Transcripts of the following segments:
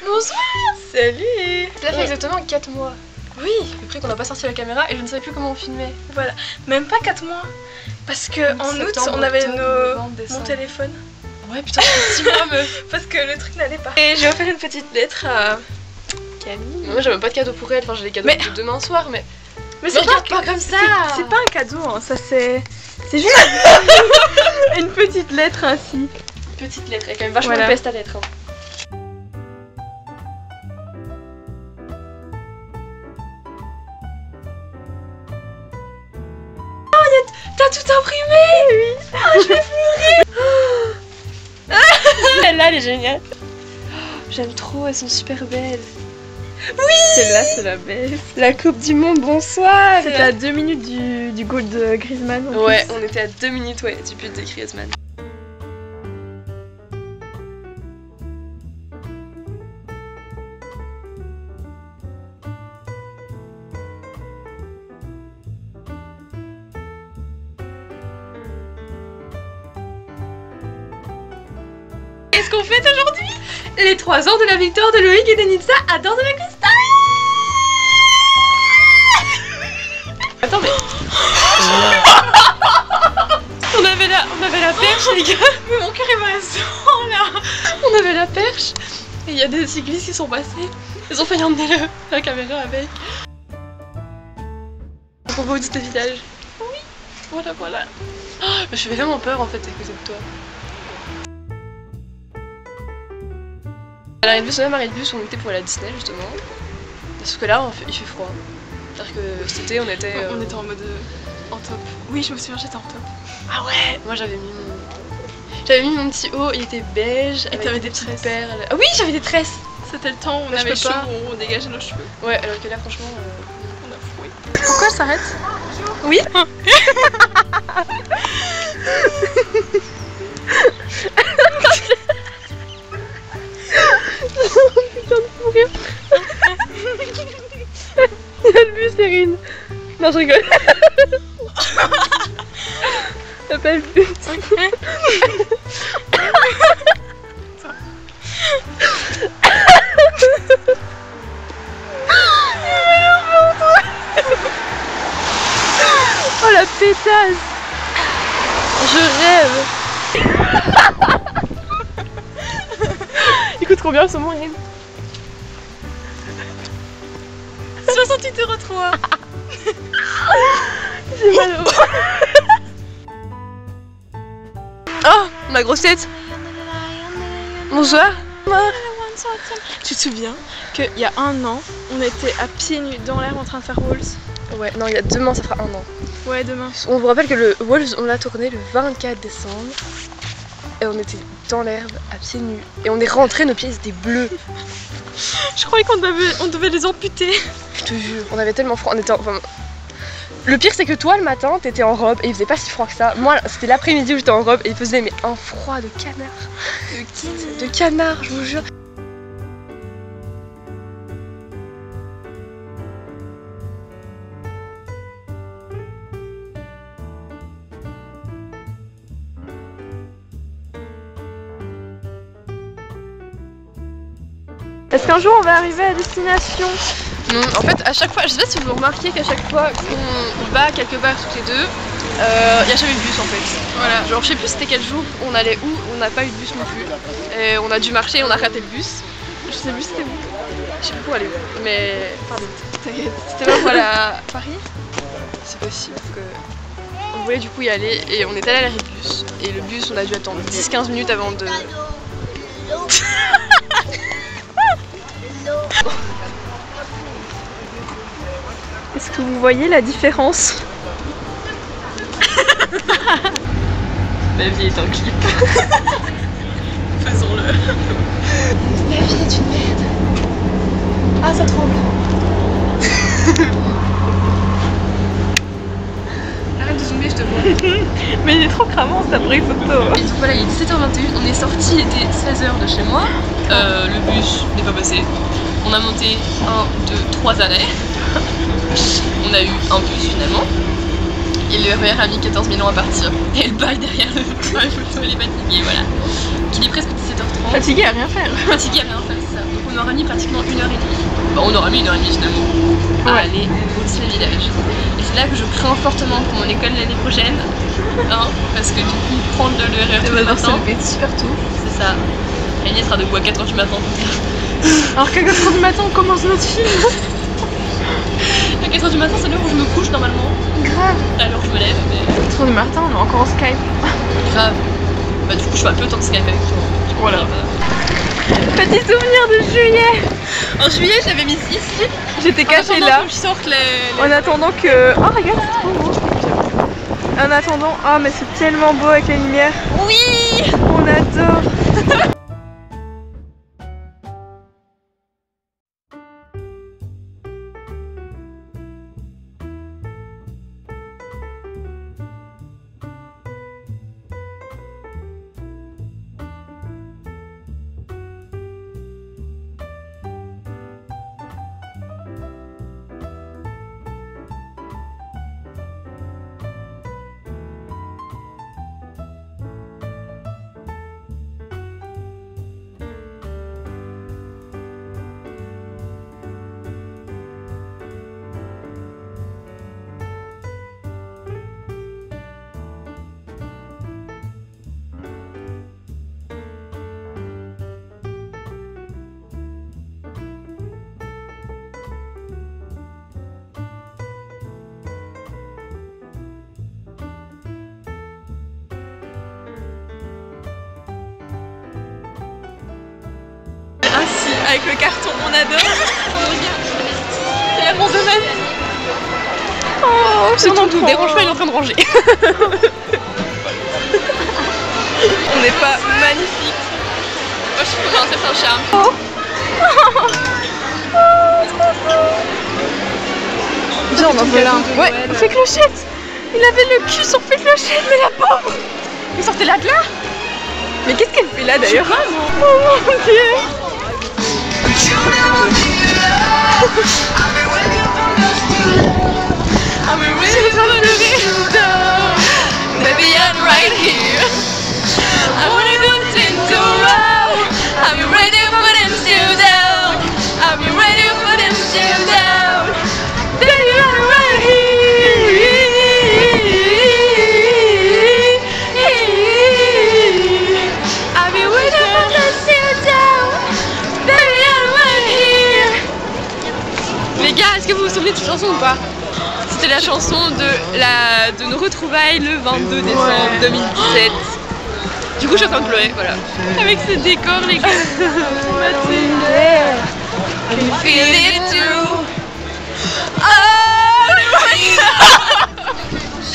Bonsoir. Salut. Ça fait exactement 4 mois. Oui, après qu'on n'a pas sorti la caméra et je ne savais plus comment on filmait. Voilà, même pas 4 mois. Parce que en août, on avait mon téléphone. Ouais, putain, ça fait 6 mois, meuf. Parce que le truc n'allait pas. Et j'ai offert une petite lettre à Camille. Moi, j'ai même pas de cadeau pour elle. Enfin, j'ai les cadeaux de demain soir, mais. Mais c'est regarde pas comme ça. C'est pas un cadeau, hein. Ça c'est. C'est juste une petite lettre ainsi. Petite lettre, elle est quand même vachement épaisse ta lettre. Hein. T'as tout imprimé? Oui. Oh, je vais pleurer. Celle-là, elle est géniale. J'aime trop, elles sont super belles. Oui. Celle-là, c'est la belle. La Coupe du Monde, bonsoir. C'était à 2 minutes du goal de Griezmann. Ouais, on était à 2 minutes du but de Griezmann. Qu'est-ce qu'on fait aujourd'hui? Les 3 ans de la victoire de Loïc et Denitza à Dors de la Costa. Attends mais... on avait la perche les gars. Mais mon cœur est vraiment là. On avait la perche et il y a des cyclistes qui sont passés. Ils ont failli emmener la caméra avec. On va au de village. Oui. Voilà. Oh, je fais vraiment peur en fait à côté de toi. À l'arrêt de bus, même arrêt de bus, on était pour aller à Disney justement. Parce que là, il fait froid. C'est-à-dire que cet été, on était en mode en top. Oui, je me souviens, j'étais en top. Ah ouais. Moi, j'avais mis mon petit haut, il était beige. Et t'avais des petites perles. Ah oui, j'avais des tresses. C'était le temps où on avait chaud, on dégageait nos cheveux. Ouais, alors que là, franchement, on a foué. Pourquoi elle s'arrête? Oui. Putain de mourir. Il y a le bus, Erin. Non, je rigole. T'as pas le bus. Oh la pétasse. Je rêve. Il coûte combien le saumon, Erin? 68,3 €. J'ai mal au... Oh, ma grosse tête. Bonsoir. Tu te souviens qu'il y a 1 an, on était à pieds nus dans l'air en train de faire Walls? Ouais, non, demain ça fera 1 an. Ouais, demain. On vous rappelle que le Walls, on l'a tourné le 24 décembre. Et on était dans l'herbe, à pieds nus. Et on est rentré, nos pieds étaient bleus. Je croyais qu'on devait les amputer. Je te jure, on avait tellement froid. Le pire c'est que toi le matin t'étais en robe et il faisait pas si froid que ça. Moi c'était l'après-midi où j'étais en robe et il faisait mais un froid de canard. De canard, je vous jure. Est-ce qu'un jour on va arriver à destination? Non, en fait à chaque fois, je sais pas si vous remarquez qu'à chaque fois qu'on va quelque part toutes les deux, il n'y a jamais de bus en fait. Voilà, genre je sais plus c'était quel jour, on allait où, on n'a pas eu de bus non plus. Et on a dû marcher, on a raté le bus. Je sais plus c'était où. Je sais plus où aller où. Mais pardon, t'inquiète. C'était pas voilà Paris. C'est possible que. On voulait du coup y aller et on est allé à l'arrêt de bus. Et le bus on a dû attendre 10-15 minutes avant de. Est-ce que vous voyez la différence? Ma vie est un clip. Faisons-le. La vie est une merde. Ah, ça tremble. Arrête de zoomer, je te vois. Mais il est trop cramant cet appareil photo. Et donc voilà, il est 17h21, on est sorti, il était 16h de chez moi. Le bus n'est pas passé. On a monté 1, 2, 3 arrêts. On a eu un bus finalement. Et le RER a mis 14 000 ans à partir. Et le bail derrière le bail, il est fatigué, voilà. Il est presque 17h30. Fatigué à rien faire. Fatigué à rien faire, c'est ça. Donc on aura mis pratiquement 1h30. Bon, on aura mis 1h30 finalement à aller au lycée village. Et c'est là que je crains fortement pour mon école l'année prochaine. Hein, parce que du coup, prendre le RER tous les matins, c'est super tôt. c'est ça. Annie sera debout à 4h du matin. Alors qu'à 4h du matin, on commence notre film. À 4h du matin, c'est l'heure où je me couche normalement. Grave. À l'heure où je me lève. Mais... 4h du matin, on est encore en Skype. Grave. Bah du coup, je fais un peu autant de Skype avec toi. Voilà. Petit souvenir de juillet. En juillet, j'avais mis ici. J'étais cachée là. En attendant que... Oh regarde, c'est trop beau. En attendant... Oh mais c'est tellement beau avec la lumière. Oui. On adore. Ainsi, avec le carton, on adore. C'est la mon domaine. Oh, c'est tout, dérange pas, il est en train de ranger. On n'est pas magnifique. Moi je trouve un certain charme. Oh. Viens, on en fait là. Ouais, Fée Clochette. Il avait le cul sur Fée Clochette, mais la pauvre. Il sortait là de là. Mais qu'est-ce qu'elle fait là d'ailleurs? Oh mon dieu. I'm ready for the baby, I'm right here. I wanna go to round. I'm ready for them to down. I'm ready for them to down. Baby, I'm right here. I've been waiting for them to down. Baby, I'm right here. Les gars, est-ce que vous vous souvenez de cette chanson ou pas? C'était la chanson de nos retrouvailles le 22 décembre 2017. Du coup, je suis en train de pleurer, voilà. Avec ce décor, les gars. Feel it too.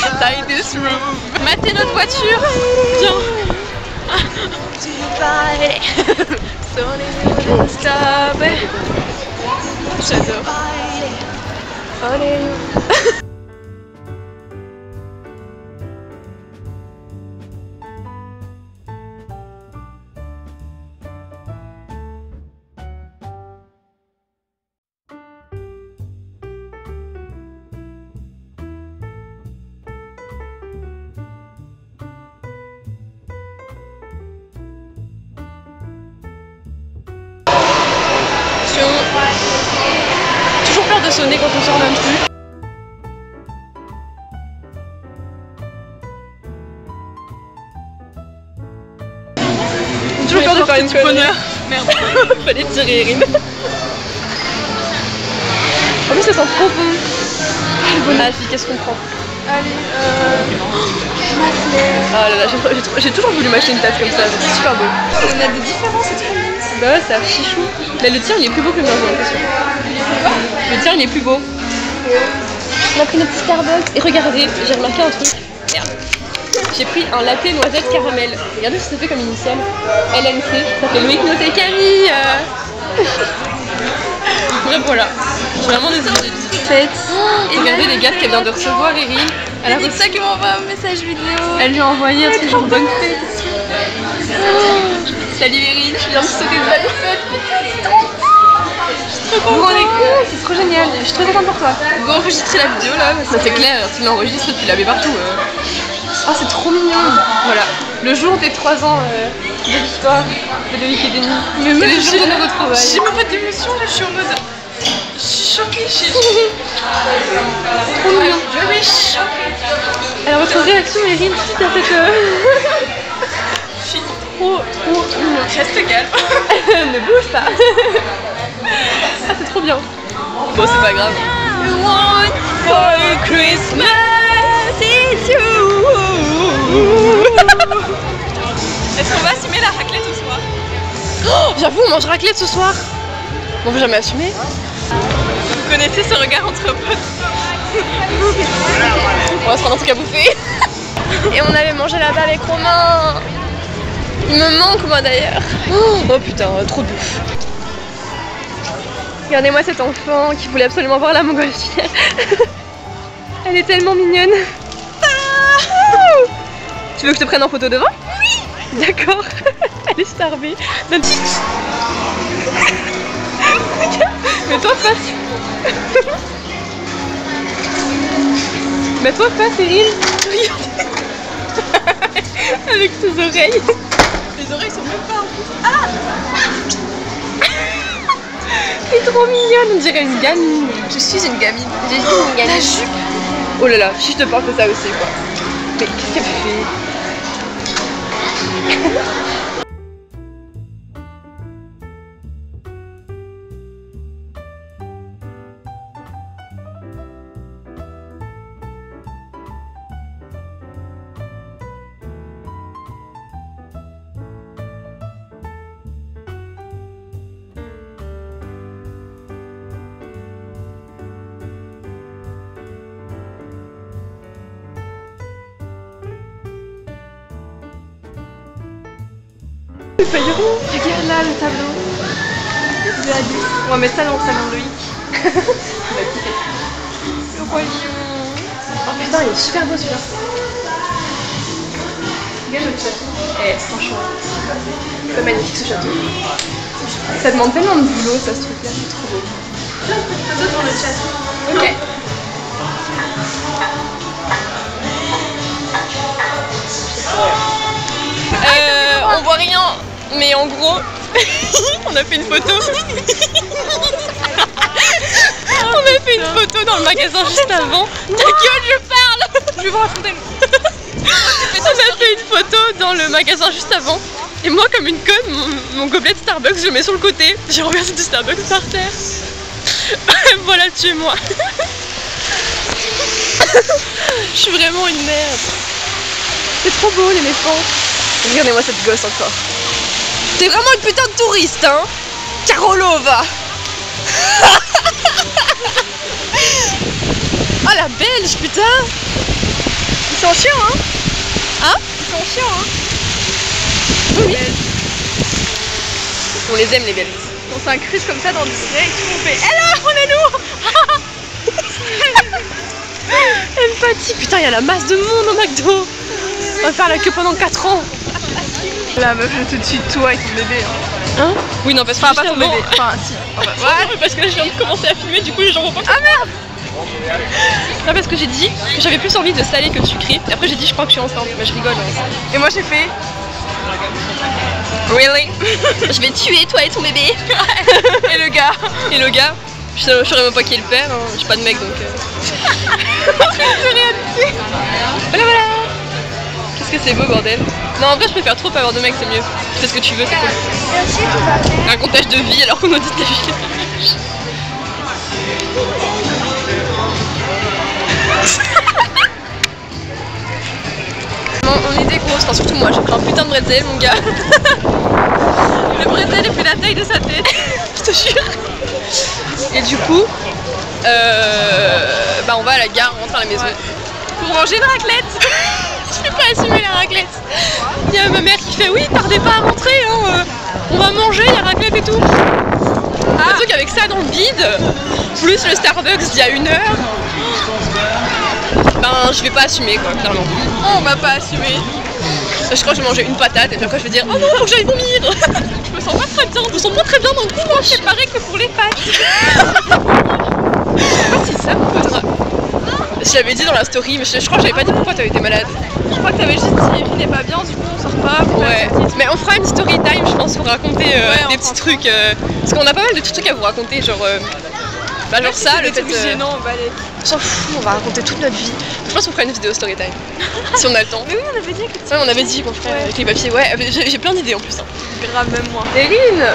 Inside this room. Matez notre voiture. Viens. J'adore. Toujours peur de sonner quand on sort d'un truc. Toujours peur de faire une bonheur. Merde, fallait tirer Erin. En plus ça sent trop bon. Ah si, qu'est-ce qu'on prend? Allez, Ah là là, j'ai toujours voulu m'acheter une tasse comme ça, c'est super beau. on a des différences, c'est trop mignon. Bah ouais, c'est archi-chou. Là, le tien il est plus beau que le mien, j'ai l'impression. Le tien il est plus beau. On a pris notre Starbucks et regardez, j'ai remarqué un truc. Merde. J'ai pris un latte noisette caramel. Regardez ce que ça fait comme initiale. LNC. Ça fait Loïc Noté Camille. Bref, voilà. Vraiment désolée. Regardez les gars qu'elle vient de recevoir, Erin. Elle a reçu ça qui m'envoie un message vidéo. Elle lui a envoyé un truc genre bonne fête. Salut Erin, je viens de sauter de belle fête. C'est trop génial, je suis très contente pour toi. Go enregistrer la vidéo là. Ça c'est clair, tu l'enregistres, tu la mets partout. Oh c'est trop mignon. Voilà, le jour des 3 ans de l'histoire de Loïc et Denis. Mais moi, le jour de nouveau travail. j'ai même pas d'émotion là, je suis en mode. Je suis choquée, je suis. Trop mignon. Very choquée. Alors votre réaction Erin suite à cette... Je suis trop mignon. reste calme. Ne bouge pas. Ah c'est trop bien. Bon c'est pas grave. One for Christmas, it's you. Est-ce qu'on va assumer la raclette ce soir? Oh, j'avoue on mange raclette ce soir. On veut jamais assumer. Vous connaissez ce regard entre potes? On va se prendre un truc à bouffer. Et on avait mangé là-bas avec Romain. Il me manque moi d'ailleurs. Oh putain, trop de bouffe. Regardez-moi cet enfant qui voulait absolument voir la montgolfière. Elle est tellement mignonne. Tu veux que je te prenne en photo devant? Oui. D'accord. Elle est starvée. Mets-toi face. Mets-toi face, Erin. Avec ses oreilles. Les oreilles sont même pas en plus. Elle est trop mignonne, on dirait une gamine. Je suis une gamine. J'ai dit une gamine. La jupe. Oh là là, si je te parle de ça aussi quoi. Mais qu'est-ce qu'elle fait? Regarde là le tableau. On va mettre ça dans le salon de Loïc. Le roi lion. Oh putain, il est super beau celui-là. Regarde le château. Eh, franchement, c'est magnifique ce château. Ça demande tellement de boulot, ça ce truc-là, c'est trop beau. Plein de photos dans le château. Ok. On voit rien, mais en gros, on a fait une photo. On a fait une photo dans le magasin juste avant. Ta gueule, je parle. Je vais vous raconter. On a fait une photo dans le magasin juste avant. Et moi, comme une conne, mon gobelet de Starbucks, je le mets sur le côté. J'ai renversé du Starbucks par terre. Voilà, tuez-moi. Je suis vraiment une merde. C'est trop beau l'éléphant. Regardez-moi cette gosse encore. T'es vraiment une putain de touriste, hein, Karolova. Oh la belge, putain. Ils sont chiants, hein? Hein? Ils sont chiants, hein? Oui. On les aime les belges. On s'incruste comme ça dans Disney et tout, on fait hello, on est nous. Empathie, putain, il y a la masse de monde au McDo. On va faire la queue pendant 4 ans. La meuf, je te tue toi avec ton bébé. Hein? Oui, non, parce que Enfin, pas ton bébé. Enfin, si. Ouais, parce que là, je viens de commencer à filmer, du coup, les gens vont pas. Ah merde! Non, parce que j'ai dit que j'avais plus envie de salé que de sucré. Et après, j'ai dit, je crois que je suis enceinte. Mais je rigole. Hein. Et moi, j'ai fait. Really? Je vais tuer toi et ton bébé. Et le gars. Et le gars, je saurais même pas qui est le père. Hein. J'ai pas de mec donc. Voilà, voilà. Qu'est-ce que c'est beau, bordel. Non, en vrai, je préfère trop pas avoir de mec, c'est mieux. Tu fais ce que tu veux, c'est cool. Un comptage de vie alors qu'on audite la vie. On est des grosses, enfin surtout moi, j'ai pris un putain de bretzel, mon gars. Le bretzel il fait la taille de sa tête, je te jure. Et du coup, bah on va à la gare, on rentre à la maison. Pour manger une raclette. Je peux pas assumer la raclette. Il y a ma mère qui fait oui, tardez pas à rentrer, hein, on va manger, il y a raclette et tout. Un truc avec ça dans le bide, plus le Starbucks d'il y a 1 heure. Ben je vais pas assumer quoi, clairement. On va pas assumer. Je crois que je vais manger une patate et puis après je vais dire oh non faut que j'aille vomir. Je me sens pas très bien, je me sens pas très bien dans le cou. C'est pareil que pour les pâtes. C'est ça, faudra. Je l'avais dit dans la story, mais je crois que j'avais pas dit pourquoi t'avais été malade. Je crois que t'avais juste dit Thierry n'est pas bien, du coup on sort pas. Ouais, mais on fera une story time, je pense, pour raconter des petits trucs. Parce qu'on a pas mal de petits trucs à vous raconter, genre. Bah, genre ça, le fait de. Gênant, On s'en fout, on va raconter toute notre vie. Je pense qu'on fera une vidéo story time. Si on a le temps. Mais oui, on avait dit que Ouais, on avait dit qu'on ferait avec les papiers. Ouais, j'ai plein d'idées en plus. Hein. grave, même moi. Eline,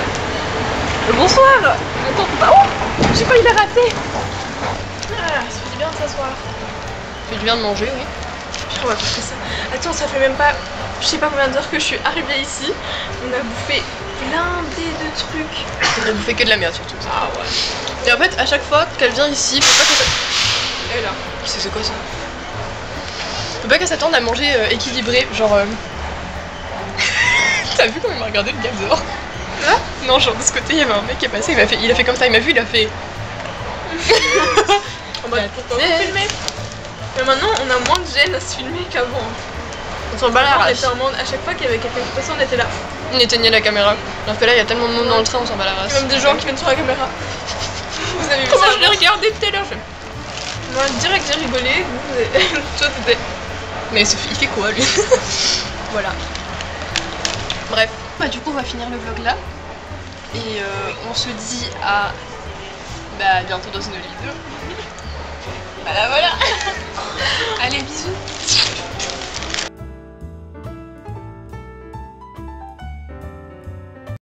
bonsoir. Attends, bah oh, j'ai pas eu la rater. Ah, ça fait du bien de s'asseoir. Ça fait du bien de manger, oui. Puis on va faire ça. Attends, ça fait même pas, je sais pas combien d'heures que je suis arrivée ici. On a bouffé blindé de trucs. On a bouffé que de la merde surtout. Ah ouais. Et en fait, à chaque fois qu'elle vient ici, faut pas que ça. Et là. C'est quoi ça? Faut pas qu'elle s'attende à manger équilibré, genre. T'as vu comment il m'a regardé le gars dehors? Là? Non, genre de ce côté, il y avait un mec qui est passé, il a fait comme ça, il m'a vu, il a fait. En mode, pourquoi vous filmez? Mais maintenant, on a moins de gêne à se filmer qu'avant. On s'en bat la On race. était en mode, à chaque fois qu'il y avait quelqu'un qui passait, on était là. On éteignait la caméra. Alors que là, il y a tellement de monde dans le train, on s'en bat la race. Même des gens qui viennent sur la caméra. Vous avez vu Comment ça? je l'ai regardé tout à l'heure? Moi, direct j'ai rigolé, toi t'étais. Mais il fait quoi lui? Voilà. Bref. Bah du coup on va finir le vlog là. Et on se dit à bientôt dans une vidéo. Voilà.